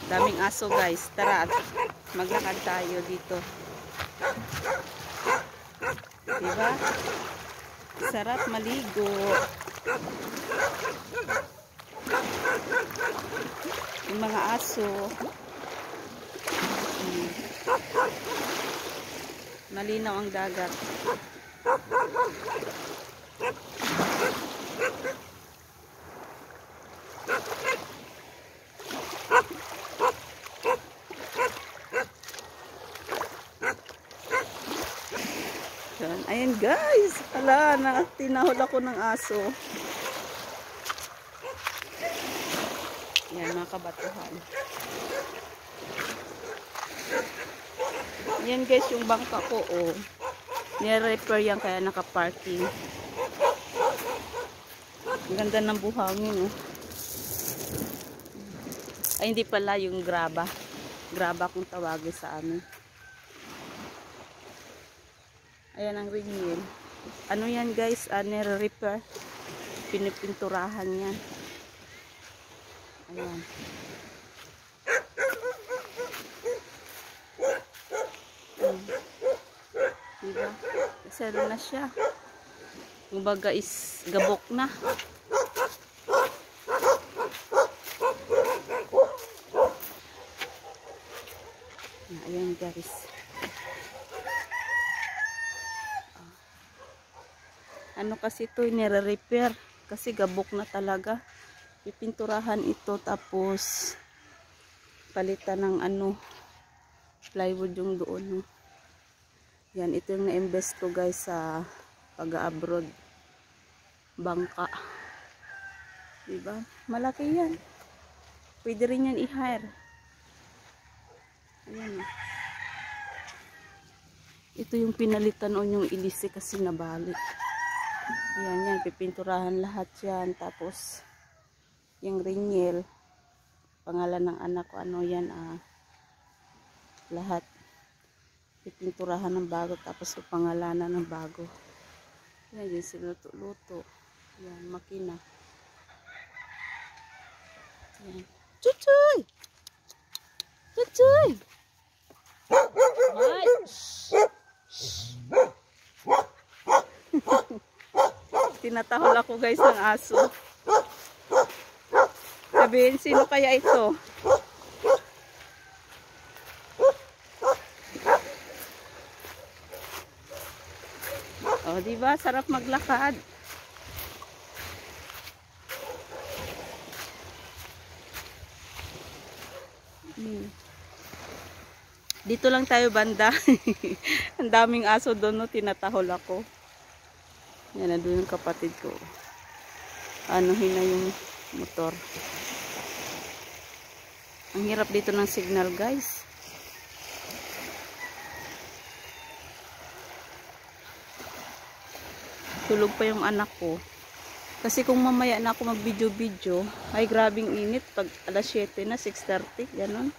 Daming aso guys. Tara, maglakad tayo dito. Diba? Sarap maligo. Yung mga aso. Malinaw ang dagat. Ayan guys, hala na tinahol ako ng aso. Yan mga kabatuhan. Yan guys yung bangka ko oh. Nire-repair yan kaya naka-parking. Ang ganda ng buhangin oh. Ay hindi pala yung graba. Graba kung tawagin sa amin. Ayan ang ringil. Ano yan guys? Nire-repair. Pinipinturahan yan. Ayan. Diba? Sero na siya. Kumbaga is gabok na. Ayan guys. Ano kasi ito, nire-repair kasi gabok na talaga. Pipinturahan ito tapos palitan ng ano plywood yung doon. Yan, ito yung na-invest ko guys sa pag-abroad. Bangka. Diba? Malaki yan. Pwede rin yan i-hire. Ayan. Ito yung pinalitan o yung ilisi kasi nabalik. Yan, yan. Pipinturahan lahat yan. Tapos, yung ringel, pangalan ng anak ko, ano yan, lahat. Pipinturahan ng bago. Tapos, pangalanan ng bago. Yan, yung siluto-luto. Yan, makina. Yan. Chuchoy! Chuchoy! What? Tinatahol ako guys ng aso. Sabihin, sino kaya ito? Oh, diba? Sarap maglakad. Dito lang tayo banda. Ang daming aso doon, no? Tinatahol ako. Yan, nandun yung kapatid ko. Anuhin na yung motor. Ang hirap dito ng signal, guys. Tulog pa yung anak ko. Kasi kung mamaya na ako mag-video-video, ay grabing init. Pag alas 7 na, 6:30, gano'n.